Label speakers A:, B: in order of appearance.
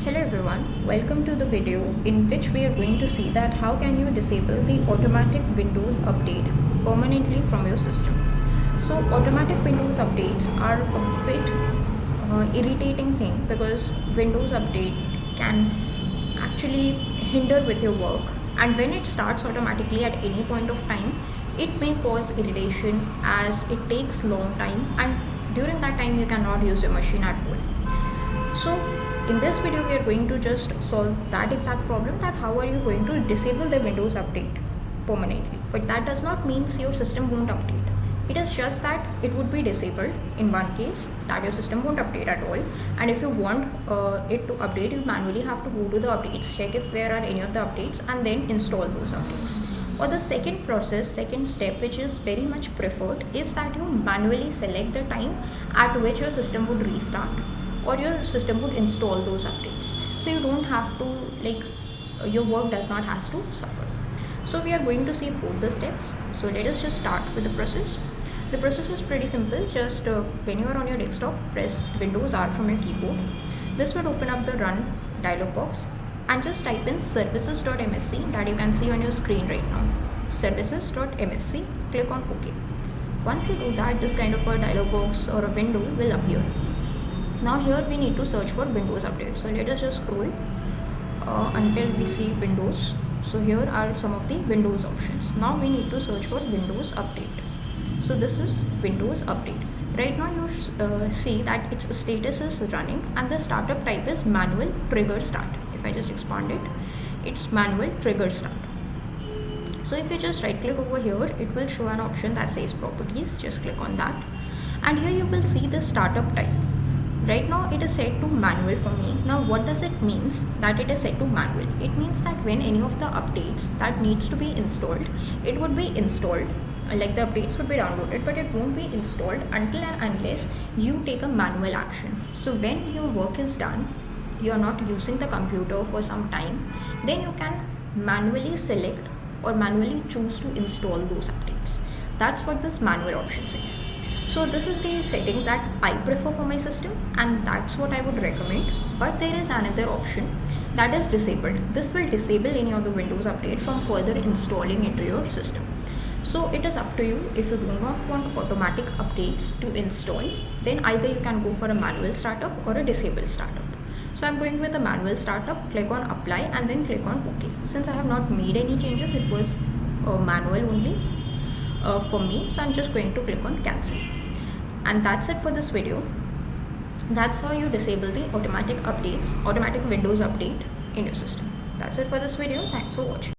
A: Hello everyone, welcome to the video in which we are going to see that how can you disable the automatic Windows update permanently from your system. So automatic Windows updates are a bit irritating thing because Windows update can actually hinder with your work, and when it starts automatically at any point of time it may cause irritation as it takes long time, and during that time you cannot use your machine at all. So in this video we are going to just solve that exact problem, that how are you going to disable the Windows update permanently. But that does not mean your system won't update. It is just that it would be disabled in one case, that your system won't update at all, and if you want it to update, you manually have to go to the updates, check if there are any of the updates, and then install those updates. Or the second step, which is very much preferred, is that you manually select the time at which your system would restart or your system would install those updates, so you don't have to your work does not has to suffer. So we are going to see both the steps. So let us just start with the process. The process is pretty simple. Just when you are on your desktop, press Windows R from your keyboard. This would open up the run dialog box, and just type in services.msc that you can see on your screen right now. Services.msc, click on OK. Once you do that, this kind of a dialog box or a window will appear. Now here we need to search for Windows update. So let us just scroll until we see Windows. So here are some of the Windows options. Now we need to search for Windows update. So this is Windows update. Right now you see that its status is running and the startup type is manual trigger start. If I just expand it, it's manual trigger start. So if you just right click over here, it will show an option that says properties. Just click on that, and here you will see the startup type. Right now it is set to manual for me. Now what does it means that it is set to manual? It means that when any of the updates that needs to be installed, it would be installed, like the updates would be downloaded, but it won't be installed until and unless you take a manual action. So when your work is done, you are not using the computer for some time, then you can manually select or manually choose to install those updates. That's what this manual option says. So this is the setting that I prefer for my system, and that's what I would recommend. But there is another option that is disabled. This will disable any of the Windows update from further installing into your system. So it is up to you. If you do not want automatic updates to install, then either you can go for a manual startup or a disable startup. So I'm going with a manual startup. Click on apply and then click on OK. Since I have not made any changes, it was manual only for me, so I'm just going to click on cancel. And that's it for this video. That's how you disable the automatic Windows update in your system. That's it for this video. Thanks for watching.